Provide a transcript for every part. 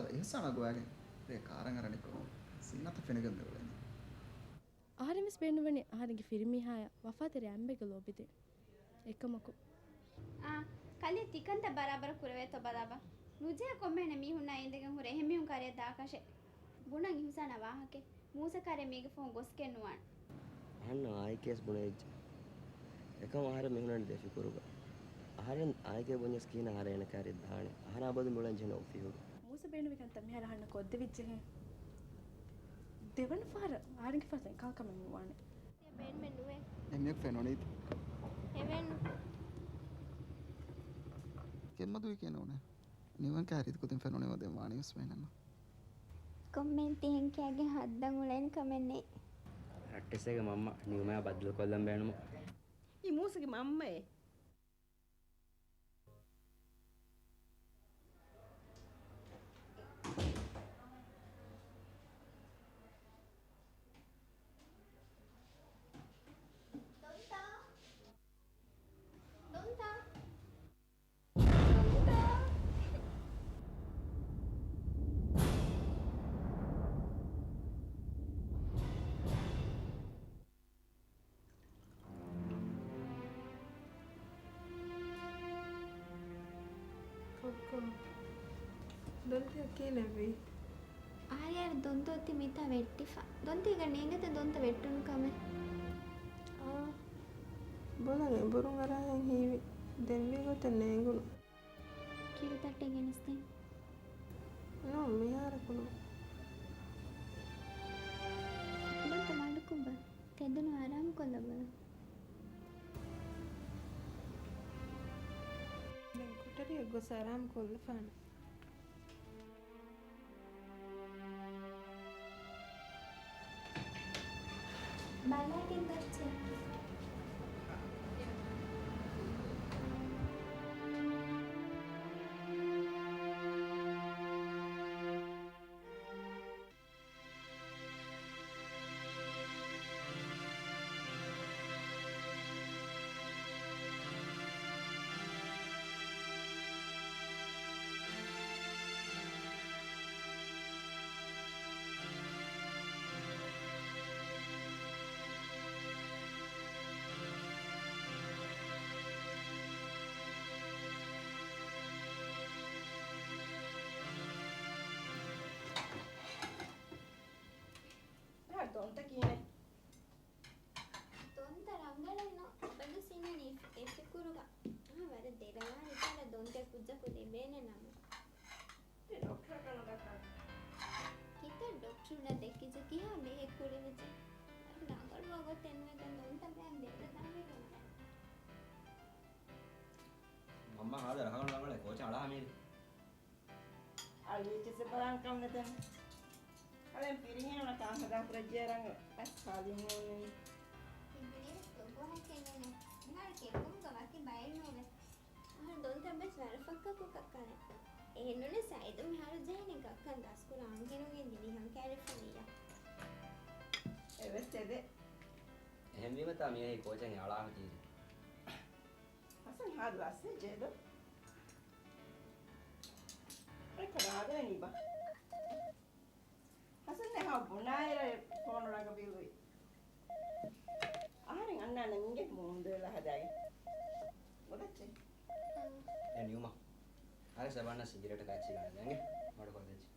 Ada ihsana goage re karangaraniko sinata fenegandewleni. ආරෙමස් බෙන්නුවනේ ආරගේ ෆිල්මිහාය වෆාතර ඇම්බෙග ලෝබිදේ එකමකු කලිය තිකන්ත බරාබර කුරවේ තොබදාබ නුජේ කොම්මෙන මිහුන්නා ඉඳගෙන හුර එහෙමියුන් කාරිය දාකෂේ බුණන් ඉහුසන වාහකේ මූස කාරිය මේග phone ගොස් කෙන්නුවන් අහන්න ආයිකේස් බුණේජ් එකම ආහාර මිහුනන් දෙෆි කුරුග ආහාරෙන් ආයිකේ බොන්නස් කීන ආහාර එන කාරිය දාහනේ ආහාර බදු මුලන් ජන ඔෆිහු මූස බෙන්නුවේ කන්ත මෙහර හන්න කොද්ද විච්චේ දෙවන පාර ආරගේ ෆසෙන් කාකම මුවානේ බෙන් මෙන්නුවේ එම්යක් ෆෙනොනීත් එවෙන් කෙම්මදුයි කියනෝනේ නිවන් කාරිත් කොතින් ෆෙනොනේ වදේ වානියස් වෙනන්න කොම්මෙන්ට් එකේ හද්දන් උලෙන් කමන්නේ රට්ටෙසේගේ මම්ම නිවමයා බද්දල කොල්ලම් බෑනුම ಈ ಮೂಸಿಗೆ ಮಮ್ಮೆ Donte akelevi ආරියර දොන්තොත්ති මිතා වෙට්ටිෆා දොන්තිග නේගත දොන්ත වෙට්ටුන් කම bolan burung arahan hiwi denvi gote neengunu කිරි තට්ටේ ගෙනස්තෙන් no mihara kunu දොන්ත මඩකුඹ තෙදුණු ආරාම කොළබ den kutariya gosaram kollafana බලාගෙන දොච්චේ ದೊಂತ ಕೀನೆ ದೊಂತ ರಂಗಳೇನೋ ಬದು ಸಿನನಿ ಎಫೆ ಕುರುಗ ವರ ದೇರವಾ ಇತರ ದೊಂತ ಕುಜ್ಜಕು ದೇಬೇನೆ ನಮ ಡಾಕ್ಟರ್ ಕಣಗತ ಕಿತ ಡಾಕ್ಟರ್ ನ ದೆಕ್ಕಿಜ ಕಿಯಾ ಮೆಹೆ ಕುರಿವಿಜ ರಂಗಳ ಹೋಗೋ ತೆನ್ವೆ ದೊಂತ ಬ್ಯಾನ್ ದೇರ ನಮಗೆ මම්ම ආද රහවන ළඟල කෝච අඩා මේ අල්විච සබරන් කම් නැතන අලෙන් පිරිහින කාම දා ප්‍රජයරංග පස් කාදින්නේ ඉබිලි තොබෝ හැකෙන්නේ නෑ කෙකුම් ගවති බයිනෝනේ අර දොන්ත බස් වරෆක්ක කුකකන එහෙනුනේ සයිද මහර ජයිනේ ගක්කන් දස්කුල අංගෙනුගෙන් දිලිහන් කැලිෆෝනියා එවස්තේද එහෙම වීම තමයි මේ කෝචෙන් අලාම තියෙන්නේ අසන් හාද වස්සේ ජේද ඒ කරාද නිබා අසන් නේ බොනායර ෆෝන් රංග බිලුයි ආරෙන් අන්නන්න මින්ගේ මොන්දලා හදායි මොකක්ද දැන් නියුම අර සබන්න සිගරට් කාච්චි ගන්න දැන්ගේ මඩ කොල්ලෙච්ච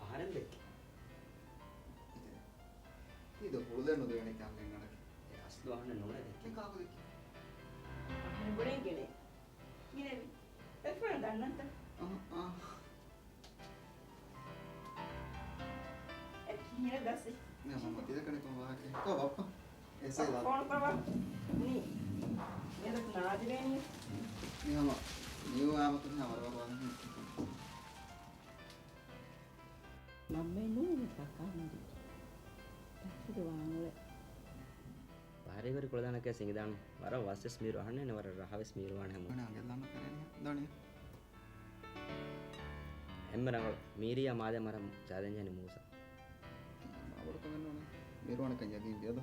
ආහාරෙන් දෙක් ಇದು ಉಳಿದೇನು ದೇವಣಿ ಕ್ಯಾಮ್ಲಿಂಗ್ ನಡಕ್ಕೆ අස්ලු අහන්න නොනේ දෙක් ಕಾಕು ದಿಕ್ಕಿ බුරෙන් ගෙනේ ගිනේවි එෆරන් දන්නන්ත ඒ කීර දැසි නෑ මම ඉදකනේ කොහොම වාකේ කෝ බප්පා එසේ ලා ෆෝන් කරවා නී එදක් නාදිරේනි නියම නියම ආමතුන නවරව වань මම්මේ නූනේ කකාමදි. පැත්තට වාංගල. ආරේවර කොළදානක සිංගදාන වර වස්සස් මීරු අහන්නේ නවර රහවස් මීරු වණ හැම අනේ අගෙල්ලම කරන්නේ දොණිය එම්මරංග මීරියා මාදේ මර ජාදෙන්ජනි මූස අවුල කවන්න ඕනේ මිරුවණ කන් යදී වියද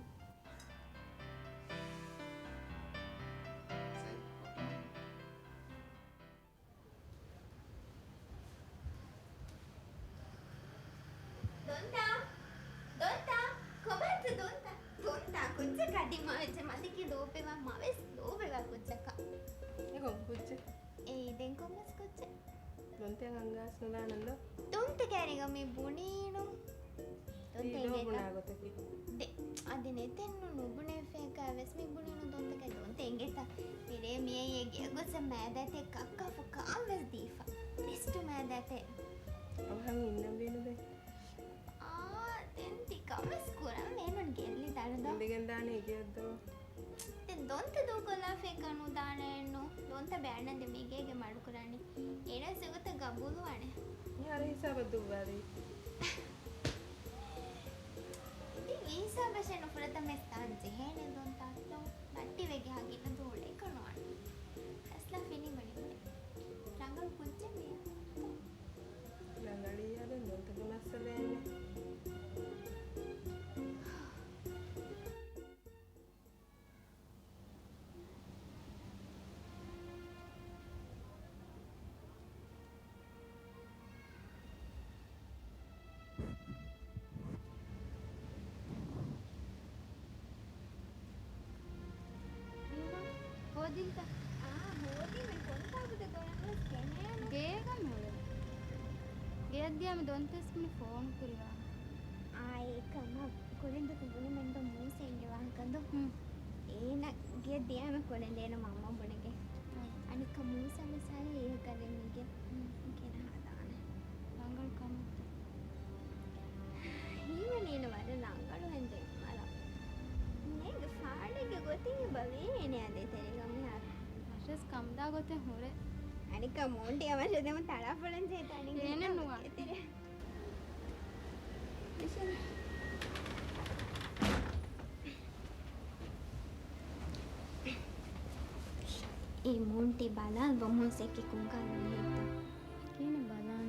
Donta, Donta, කොබත් Donta, Donta කුච්ච කඩි මාවෙච්ච මදිකේ දෝපේවා මාවෙස් දෝපේවා කුච්චක. Ego kucce. දැන් කොම්මස් කුච්ච. Donten angas nulanando. Donta කෑරිග මේ බුණීනු. Donta Ido ඉගෙත. bunagotaki. අදිනේ තෙන්නු නුබුනේ ෆේකාවස් මේ බුණීනු Donta කෑ Donta ඉගෙත. මිරේ මියේ ගියගොස මෑදැතේ කක්කෆ කාමස් දීෆා. ලිස්ට් මෑදැතේ. Awang innam beenude. දැන් ටිකමස් කුරම් මේනොන් ගෙල්ලි දරදා. Indigen dane igiyaddo. දැන් Donta දෝකොලා ෆේකනු දානෙන්නු. Donta බෑනන්ද මේගේගේ මඩු කරන්නේ. ඒන සුගත ගබුළු වනේ. Ni ara hisaba duwadi. ඉතින් වීසා වශයෙන් උපරත මේ ස්ථාන ජෙහෙනේ Donta අත්තු. බට්ටි වෙගේ හගින්න දෝලේ කරනවා. ඇස්ලා ෆිනි බණි. රංගල් කුච්චේ මේ. Langaliya den donte massalene. හොදින්ත හෝදි මේ කොන්තාවුද දොරනල ස්කෑනර් ගේගම හොය ගේද්දියම දොන්තස්මිනි ෆෝන් කුරිවා ඒකම කොලින්ද තිබුණ මෙන්ද මූසෙන්ගේ වාහකන්ද ඒන ගෙදියම කොලෙන්දේන මම්ම බොනගේ අනික මූසම සාරි ඒ කරෙන්නගේ කියන හදාන රංගල් කම හීවනේන වල ලංගලු හන්දේ මල නේද ෆාඩගේ ගොතින් බවේ නේ අදේ තේරෙගම යාර අශස් කම්දා ගොතේ හොරේ අනික මොන්ටි අවශ්‍යදම තලාපලන් සේතානින් එන නුවා. ඒ මොන්ටි බලල් බොමොසෙකි කුංකල් මෙහෙත කියන බලන්න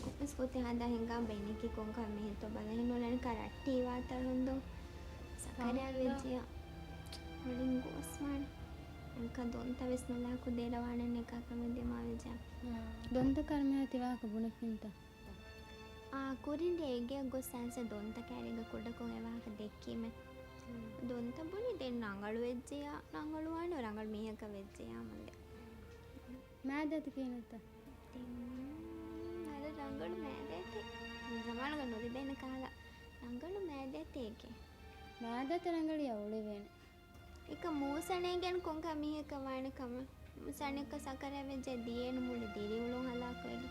කොපස් පොතේ හදා හින්ගා බෙනිකි කුංකල් මෙහෙත බලහින් නොලන කරට්ටි වාතරොන්දු සකරය වෙජිය වලින් ගොස්මාන අනික දොන්ත වෙස් නලා කුදේරවාණන් එක ක්‍රමෙ දෙමාවෙජා දොන්ත කර්මය තිවාක බුණකින්ත කුරින්ට ඒගේ ගොස්සන්ස දොන්ත කෑරිග කුඩකොන් එවාක දෙක්කීම දොන්ත බුණි දෙන්න නඟලු වෙච්ජයා නඟලුවාන රඟල් මියක වෙච්ජයා මන්ද මෑදත කියනත අර රංගලු මෑදඇති සමානග නොරි දෙන්න කාලා රංගලු මෑදඇතේකේ මෑදත රංගලි අවුලි වෙන එක මූසනේ ගැන කොංක මිහක වයනකම මුසනක සකරය වෙච්ජ දියේනු මුළි දිරිවුලුන් හලාකවලි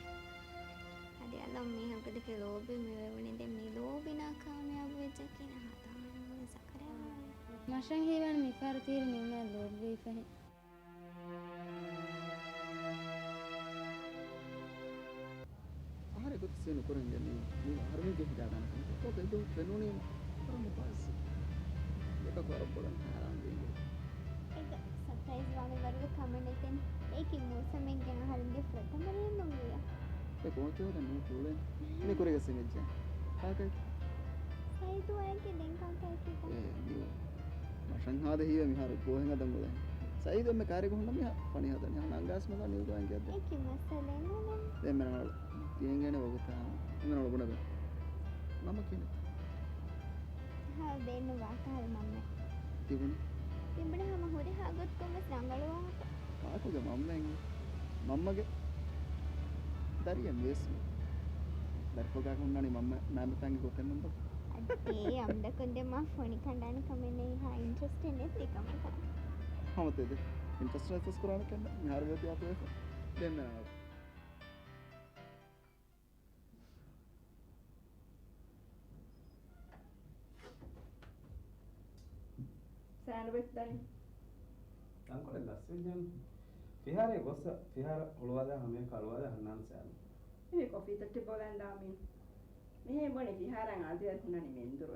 අද අලම් මිහකදක ලෝබි මෙවුණේ දෙ මේ ලෝබිනා කාමයාව වෙච්ජ කියන හදාන සකරය මශන් හේවන් මිකාර තීර නිවන ලෝබ්වී පහ ආරේ ගොත් සේන කරන්නේ මේ ආරමේ ගේ හිතාගන්න කොහොමද ඒක වෙනුනේ කරමු පාස් ඒක කරපොලන් ආරම් දෙන්නේ ඒක සර්ප්‍රයිස් වගේ වර්ග කමෙන්ට් එකෙන් ඒකි මූසමෙන් ගැන හරින්ගේ ප්‍රථමයෙන් නොගිය ඒ කොහොමද නෝ තුලෙන් මේ කරේ ගසෙන්නේ කාකයි සයිතු අයගේ දෙන් කාකයි කිව්වා ඒ නිව මෂන් හාද හිව මිහාර කොහෙන් හදන් ගොලෙන් සයිද මේ කාර්ය කොහොමද මිහ පණි හදන්නේ අනංගාස් මත නිව ගාන් කියද්ද ඒකි මසලෙන් නෝ දෙමනවල තියෙන්නේ වගතා මෙනවල ගොඩක මම කියන්නේ හා දෙන්න වාකාර මම්ම තිබුණේ තිබුණේ හැම හොරේ හාගත් කොම සංගලවා කාකුගේ මම්මගේ දරියන් වෙස් දර්පෝගා කොන්නනි මම නාම තංගි කොතෙන් නම්බ අදේ අම්ද කොන්දේ මා ෆෝනි කණ්ඩාන කමෙන්නේ හා ඉන්ට්‍රස්ට් නෙත් එකම හමතේද ඉන්ට්‍රස්ට් රයිස් කරාන කන්න මිහාර වෙති අපේ දෙන්න සෑන වෙද්දනි ಅಂಕೊಳೆ ಲಸ್ಸಿಜನ್ ಫಿಹಾರೆ ಗೊಸ್ಸ ಫಿಹಾರ ಉಳುವಾದ ಹಮೆ ಕಳುವಾದ ಹನ್ನಾನ್ ಸ್ಯಾನು මේ කොෆී තට්ටි බොලන් දාමින් මෙහෙ බොනේ විහාරන් ආදියත් කුණනි මෙන්දුර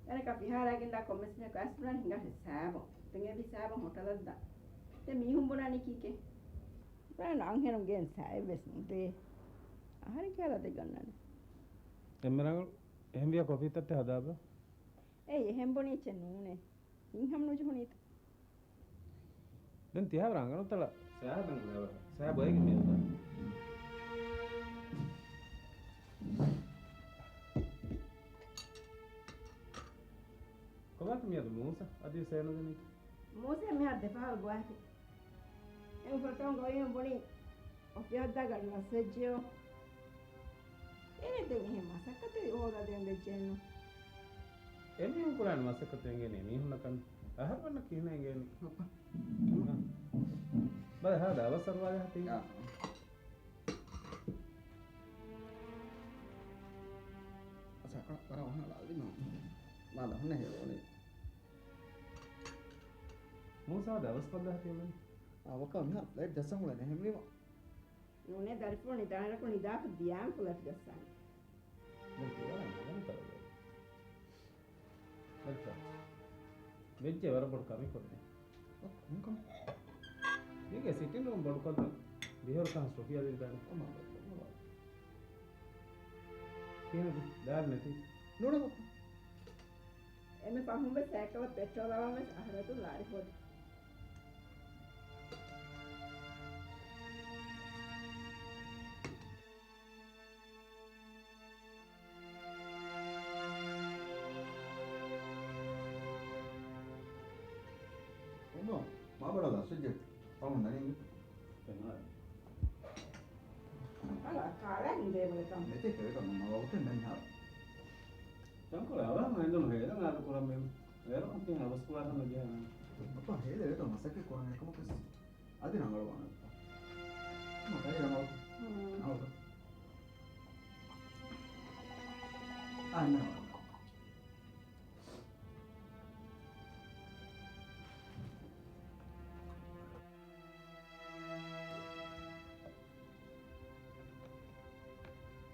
එනක විහාරයෙන් දා කොමස්නේ කාස්පරන් හිඟා සෑබෝ තෙන්ගේ බිසෑබෝ හොටලද්ද තේ මීහුම් බොනානි කීකේ බෑ නං හෙනම් ගෙන් සෑවෙස් නුතේ ආහාර කියලා දෙගන්නනේ එම්මරංග එහෙම විය කොෆි තත්ත හදාබ ඒ එහෙම් බොනි චෙන්නුනේ ඉන්හම් නුජු හොනිත දැන් තියා රංගන තල සෑහදන් නේව සෑ බයකින් මියුදා කොහොමද මියද මෝස අදී සෑනදෙනි මෝසේ මෙහා දෙපාල් ගොයති එම් ෆොටෝන් ගොයම් බොනි ඔෆියද්දා ගන්න සෙජ්ජෝ එනේ දෙන්නේ මසකතේ හොදා දෙන්න දෙච්චෙන්නු එන්නේ කුරාන මසකතෙන් ගෙනේ මිහුනකන් අහවන්න කීනේ ගෙනේ බල හදා අවසර වාගේ හතේ අසකන කරවන්න ලාදි මම දන්නේ හේරෝනේ මෝසා දවස් 15 හතේ මම අවක මෙහා ප්ලේට් දැසන් වල නැහැම්ලිම නුනේ දරිපෝ නිදානක නිදාක දියාම් පුලස් ගස්සන් දැන් තියලා නේද තරද වෙල්කම් වෙච්ච වරපොඩ කමි කොන්නේ කොම් ठीक है सिटिंग रूम बड़ कर बिहेव कहां सोफिया दिन का क्या दाल नहीं නෝන එමෙ පහුම්බ සෑකව පෙට්‍රෝල් අවම අහරතු ලාරි පොඩි එන්නෝ මාබඩ ලස්සජෙක් පවුන් නැන්නේ අලා කාලෙන් දෙවල තම මෙතේ කරේ මම වවුට නෑ Tangko lah, main dulu ya, kan ada kurang main. Ya, kan tinggal habis keluar sama dia. අපා හේද ඒක මසකේ කොහොම එකම කෙස් අද නංගල වань මකයි යනවා ආව අන්න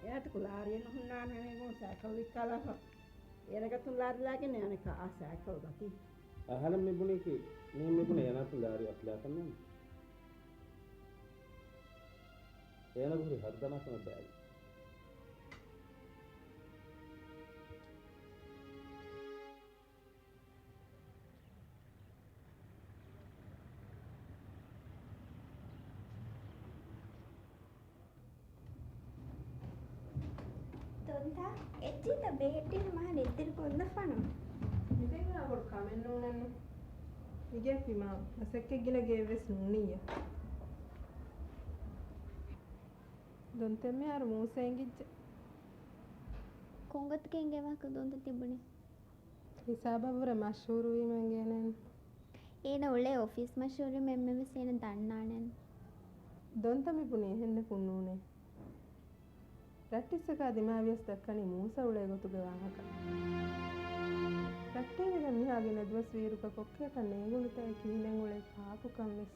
එයාට කුලාරියෙන් හුන්නානේ නේ සෑකල් විකලා එනකතුන් ලාරිලාගෙන යනක ආ සෑකල් ගති Ahalam me bune ki, me bune yana tu lari atla kan na. Yana buri haddana kana bag. Tonta, ejjita behetti mah neddiri konda fano. ඉතින් අපොඩ් කමෙන්ට් නෝනන්න ඉගෙන් පිමා අසෙක්කෙගින ගේවෙස් නුනිය දොන්තෙම්මේ අර මූසෙන්ගිච්ච Kongatken gewaka donta tibune. හිසාබවර මෂූරු වීමෙන් ගේනන් ඒන උලේ ඔෆිස් මෂූරු මෙම්මෙ සේන දන්නානන්. දොන්තමි පුනේ හෙන්න පුන්නූනේ ප්‍රැක්ටිස් එක දිමාවියස් දක්කනි මූස උලේ ගොතුගේ වාහක රැක්ටේක මිහාගේ නදවස් වීරුක කොක්කේ කන්නේ ගුලිතේ කීලෙන් උලේ කාපු කම්මස්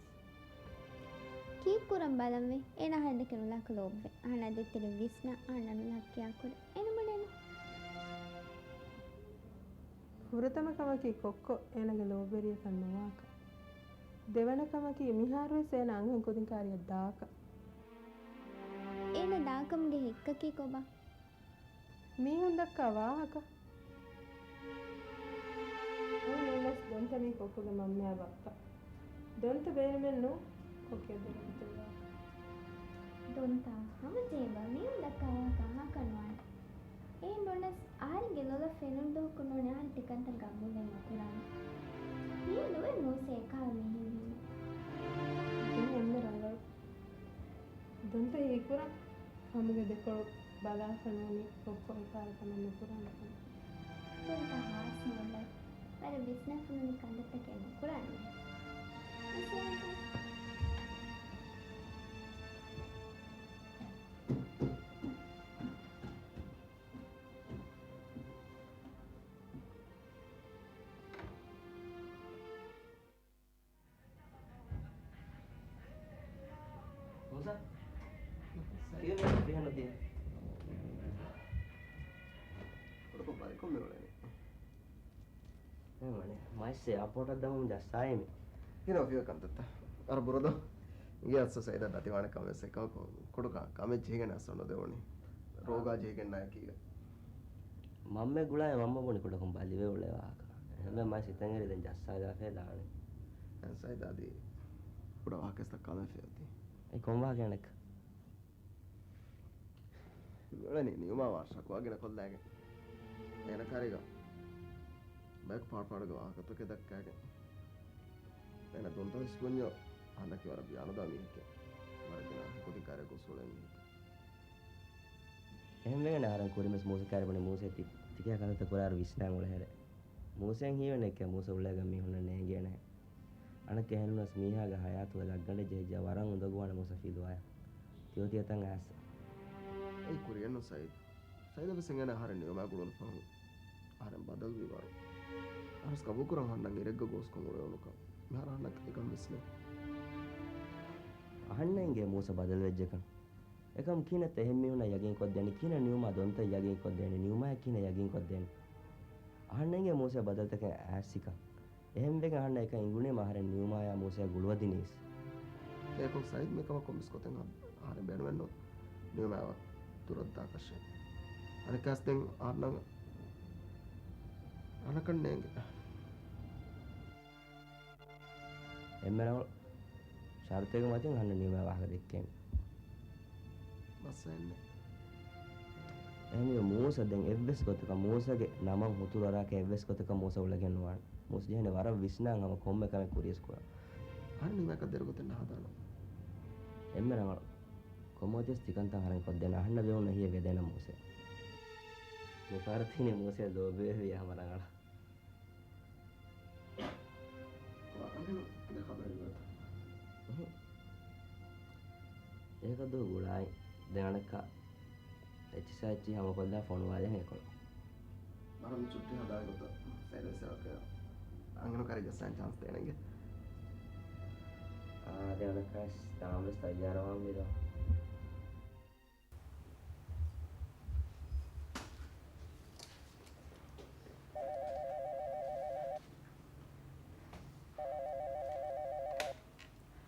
keep කුරම් බලම්වේ ඒන හඳ කෙනුලක ලෝබ්බේ අහනද තිර විස්න අනනු ලක්කියා කුර එනමනෙන හුරතම කමකි කොක්කො ඒනගේ ලෝබෙරිය කන්නවාක දෙවන කමකි මිහාරුවේ සේන අංගෙන් කුදින් කාරියක් දාක ඒන දාකම්ගේ හික්කකී කොබා මේ හොඳක්කා වාහක ඕනෙස් දොන්තමි කොක්කොගේ මම්මයා බක්කා දොන්ත බේරෙන්නු කොක්කේ දෙන්නවා දොන්තා හම ජේබා මේ දක්කවා කහා කනවාන ඒ නොනස් ආරි ගෙලොල ෆෙනුන් දෝ කුනෝන ආරි ටිකන්ත ගම්මුලෙන් අකුරාන මේ නොවේ මොසේ කාල මෙහි ඉතින් එන්න රංගල් දොන්ත ඒකුර කමුගේ දෙකොළ බලා කනෝනි කොක්කොම පාර කමන්න පුරාන දොන්තා හාස් නොලයි අර බිස්නස් නුනි කන්දට කියන කුරාන Musa, iya nih, dia nanti. Udah kembali kok melek. Mane, mas se aporta da um já sai me. hina fiya kantata ar burodo ige assa saida datiwana kamese ka koduka kame jegen asono devoni roga jegen na kiga Mamme gula mamma boni kuda kon bali ve ule wa. Hemme mas itangere den jassa ga fe daane. an saida di uda wakesta kame feyati Ei kon wa kenek. welani niuma warsha ko agina kollage ena kariga back paarpaadaga wakatoke dakkage ena donta isponyo anaki wara biano da mihke maragina kodi kare ko solen Hemme ne aran kurimes musikare boni museti tikiya kanata kurar visnang ule here. Musen hiwene ke musa ulega mi hunna negene. Anak kehenunas miha ga hayatu ga laggande jeja warang undaguwana musa filwaya. Tiyo tiya tang as. ei kuriyanno saida besengena hare niuma gulol pahu hare badal wi waro aras kabukuran hannan iregga goskon ureonuka mihara hannak ekam besne Ahannenge musa badal vejjakan. Ekam kina tehemmi hunna yagin koddeni kina niuma donta yagin koddeni niuma kina yagin koddeni. Ahannenge musa badal taken asika. Ehem vega ahanna eka ingune mahare niuma ya musa gulwadinis. eko said mekama komiskoten hare benuenno niuma turadda kashe ane kasten arnan anakannenge Emmena shartega matin ahanna niuma wahga dekken. masenne Ehmi musa den evves kotaka musage naman huturara ke evves kotaka musa ulagen wan. Musa jehne wara visnang hama komme kame kuries ko. hare niuma ka dergoten hadana Emmena komotes tikanta haran koddena ahanna beuna hiya vedena musa. Me fartine musa lobe hiya hamarangala. ane khabar ilata Eka do gulai denanaka echisachi hama kolla phone wale hekol. maram chutti hada gota saida sevaka angano kare jassan chance denenge Denanaka tamas tayyarawan mila.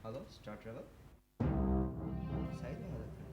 Hello, Star Travel. Saida hada.